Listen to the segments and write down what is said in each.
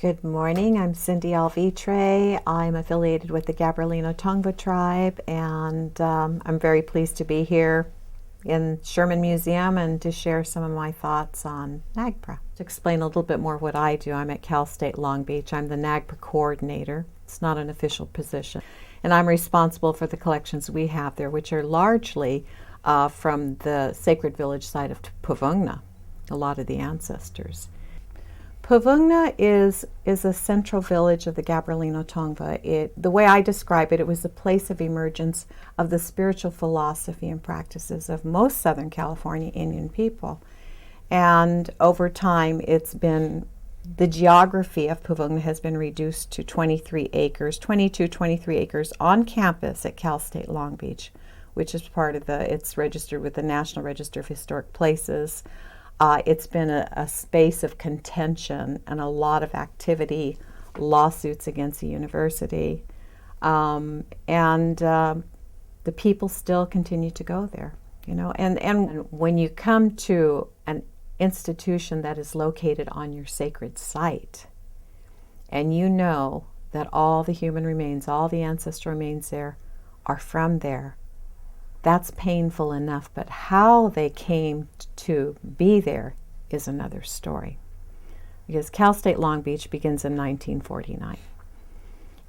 Good morning, I'm Cindi Alvitre. I'm affiliated with the Gabrieleno Tongva tribe, and I'm very pleased to be here in Sherman Museum and to share some of my thoughts on NAGPRA. To explain a little bit more what I do, I'm at Cal State Long Beach. I'm the NAGPRA coordinator. It's not an official position. And I'm responsible for the collections we have there, which are largely from the sacred village site of Puvunga, a lot of the ancestors. Puvunga is a central village of the Gabrieleno Tongva. The way I describe it, it was the place of emergence of the spiritual philosophy and practices of most Southern California Indian people. And over time, the geography of Puvunga has been reduced to 23 acres on campus at Cal State Long Beach, which is it's registered with the National Register of Historic Places. It's been a space of contention and a lot of activity, lawsuits against the university, and the people still continue to go there, and when you come to an institution that is located on your sacred site, and you know that all the human remains, all the ancestral remains there are from there, that's painful enough, but how they came to be there is another story. Because Cal State Long Beach begins in 1949.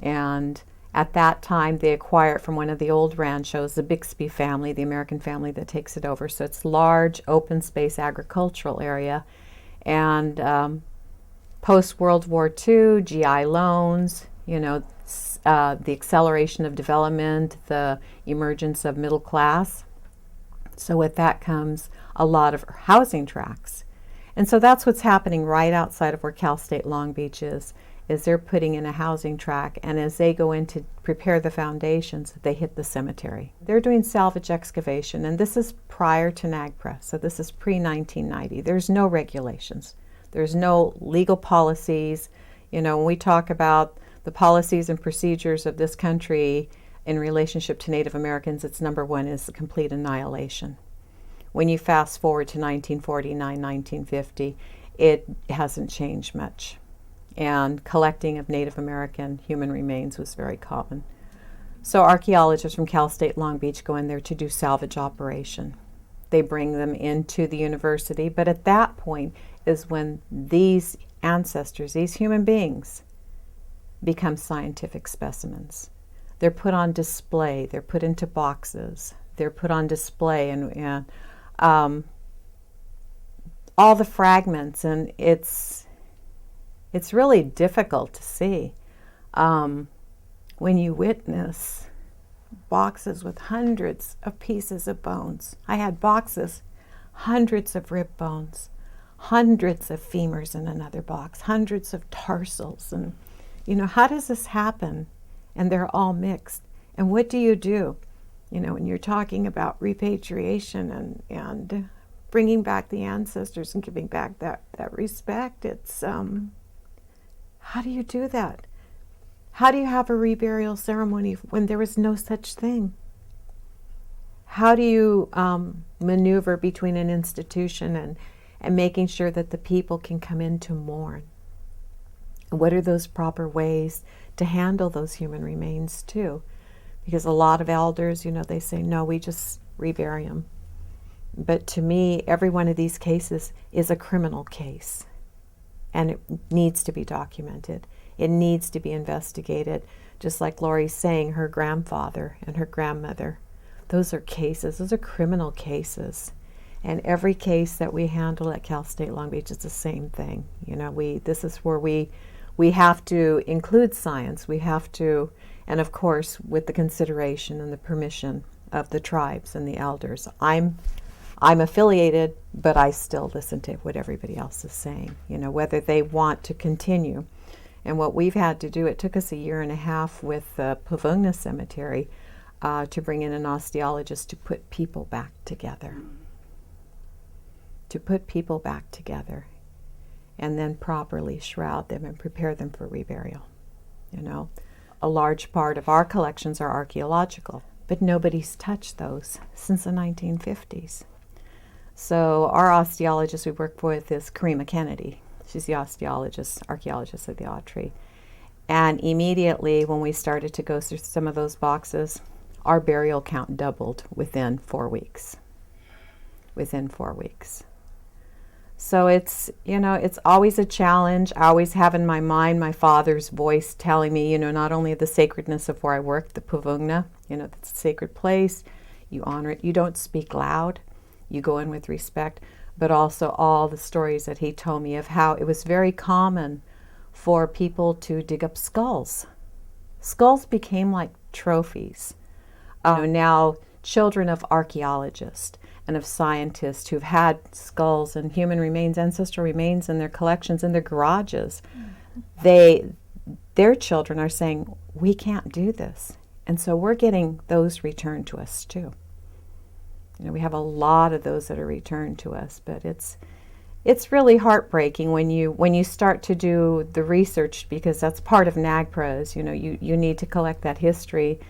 And at that time, they acquire it from one of the old ranchos, the Bixby family, the American family that takes it over. So it's large, open space agricultural area. And post-World War II, GI loans, the acceleration of development, the emergence of middle class. So with that comes a lot of housing tracts. And so that's what's happening right outside of where Cal State Long Beach is they're putting in a housing tract, and as they go in to prepare the foundations, they hit the cemetery. They're doing salvage excavation, and this is prior to NAGPRA, so this is pre-1990. There's no regulations. There's no legal policies. When we talk about the policies and procedures of this country in relationship to Native Americans, its number one is complete annihilation. When you fast forward to 1949, 1950, it hasn't changed much. And collecting of Native American human remains was very common. So archaeologists from Cal State Long Beach go in there to do salvage operation. They bring them into the university, but at that point is when these ancestors, these human beings, become scientific specimens. They're put on display. They're put into boxes. They're put on display, and all the fragments, and it's really difficult to see when you witness boxes with hundreds of pieces of bones. I had boxes, hundreds of rib bones, hundreds of femurs in another box, hundreds of tarsals, and how does this happen? And they're all mixed. And what do you do? When you're talking about repatriation and bringing back the ancestors and giving back that respect, it's how do you do that? How do you have a reburial ceremony when there was no such thing? How do you maneuver between an institution and making sure that the people can come in to mourn? What are those proper ways to handle those human remains too? Because a lot of elders, they say, no, we just rebury them. But to me, every one of these cases is a criminal case. And it needs to be documented. It needs to be investigated. Just like Lori's saying, her grandfather and her grandmother. Those are cases. Those are criminal cases. And every case that we handle at Cal State Long Beach is the same thing. This is where we have to include science. We have to, and of course, with the consideration and the permission of the tribes and the elders. I'm affiliated, but I still listen to what everybody else is saying, whether they want to continue. And what we've had to do, it took us 1.5 years with the Puvunga Cemetery to bring in an osteologist to put people back together. And then properly shroud them and prepare them for reburial. A large part of our collections are archaeological, but nobody's touched those since the 1950s. So our osteologist we work with is Karima Kennedy. She's the archaeologist at the Autry. And immediately when we started to go through some of those boxes, our burial count doubled within 4 weeks. Within 4 weeks. So it's, it's always a challenge. I always have in my mind my father's voice telling me, not only the sacredness of where I work, the Puvunga, that's a sacred place. You honor it. You don't speak loud. You go in with respect. But also all the stories that he told me of how it was very common for people to dig up skulls. Skulls became like trophies. Now, children of archaeologists and of scientists who've had skulls and human remains, ancestral remains in their collections, in their garages, their children are saying, we can't do this. And so we're getting those returned to us too. We have a lot of those that are returned to us, but it's really heartbreaking when you start to do the research, because that's part of NAGPRA is, you need to collect that history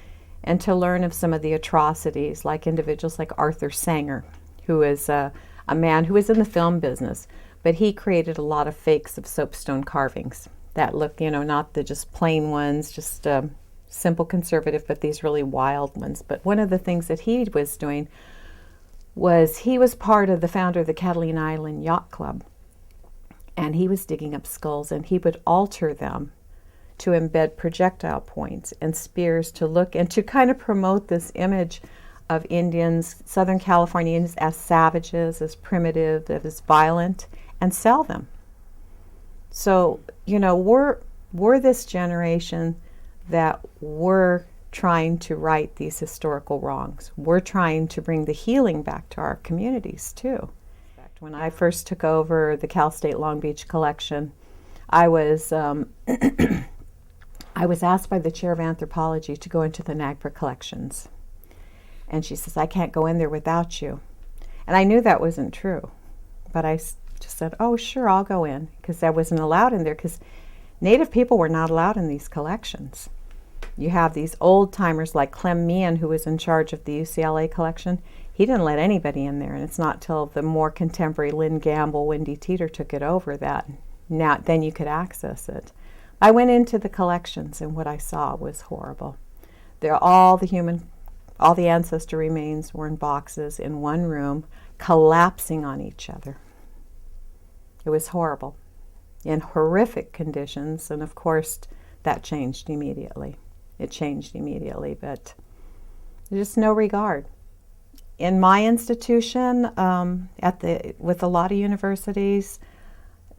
and to learn of some of the atrocities, like individuals like Arthur Sanger, who is a man who was in the film business, but he created a lot of fakes of soapstone carvings that look, not the just plain ones, just simple conservative, but these really wild ones. But one of the things that he was doing was he was part of the founder of the Catalina Island Yacht Club, and he was digging up skulls, and he would alter them to embed projectile points and spears to look and to kind of promote this image of Indians, Southern Californians, as savages, as primitive, as violent, and sell them. So, we're this generation that we're trying to right these historical wrongs. We're trying to bring the healing back to our communities too. When I first took over the Cal State Long Beach collection, I was asked by the chair of anthropology to go into the NAGPRA collections. And she says, I can't go in there without you. And I knew that wasn't true. But I just said, oh, sure, I'll go in, because I wasn't allowed in there, because Native people were not allowed in these collections. You have these old timers like Clem Meehan, who was in charge of the UCLA collection. He didn't let anybody in there, and it's not till the more contemporary Lynn Gamble, Wendy Teeter took it over that then you could access it. I went into the collections, and what I saw was horrible. All the ancestor remains were in boxes in one room, collapsing on each other. It was horrible, in horrific conditions, and of course that changed immediately. It changed immediately, but there's just no regard. In my institution, with a lot of universities,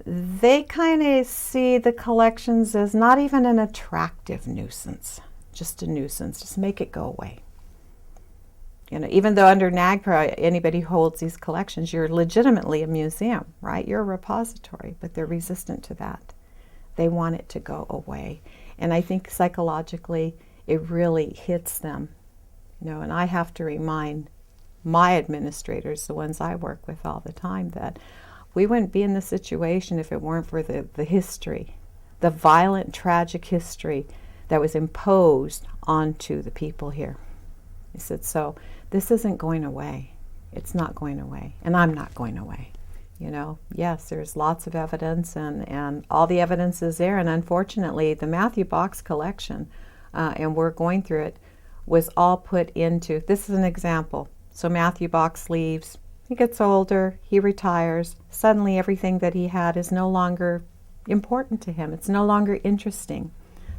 they kind of see the collections as not even an attractive nuisance, just a nuisance. Just make it go away. Even though under NAGPRA, anybody who holds these collections, you're legitimately a museum, right? You're a repository, but they're resistant to that. They want it to go away. And I think psychologically, it really hits them. And I have to remind my administrators, the ones I work with all the time, that we wouldn't be in this situation if it weren't for the history, the violent, tragic history that was imposed onto the people here. He said, so this isn't going away. It's not going away. And I'm not going away. Yes, there's lots of evidence, and all the evidence is there. And unfortunately, the Matthew Box collection, and we're going through it, was all put into, this is an example. So Matthew Box leaves, he gets older, he retires. Suddenly everything that he had is no longer important to him. It's no longer interesting.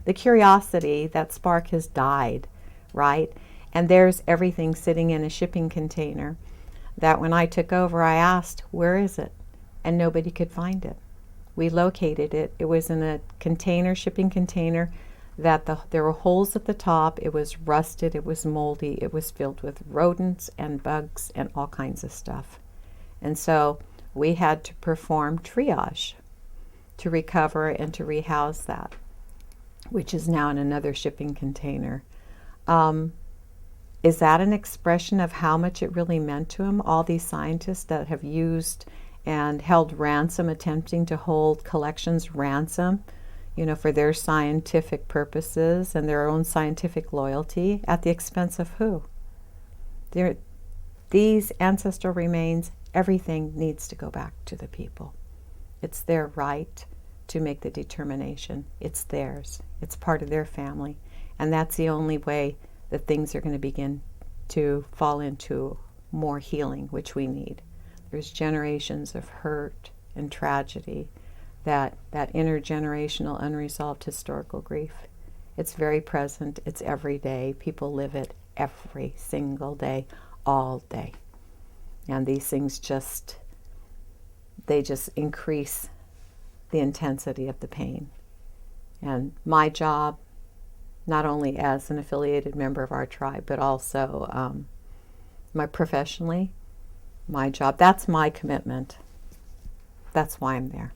The curiosity, that spark has died, right? And there's everything sitting in a shipping container that when I took over, I asked, where is it? And nobody could find it. We located it. It was in a container, shipping container, that there were holes at the top. It was rusted. It was moldy. It was filled with rodents and bugs and all kinds of stuff. And so we had to perform triage to recover and to rehouse that, which is now in another shipping container. Is that an expression of how much it really meant to him? All these scientists that have used and held ransom, attempting to hold collections ransom, for their scientific purposes and their own scientific loyalty, at the expense of who? These ancestral remains, everything needs to go back to the people. It's their right to make the determination. It's theirs. It's part of their family. And that's the only way that things are going to begin to fall into more healing, which we need. There's generations of hurt and tragedy, that intergenerational unresolved historical grief. It's very present. It's every day. People live it every single day, all day. And these things just increase the intensity of the pain. And my job, not only as an affiliated member of our tribe, but also professionally, my job, that's my commitment. That's why I'm there.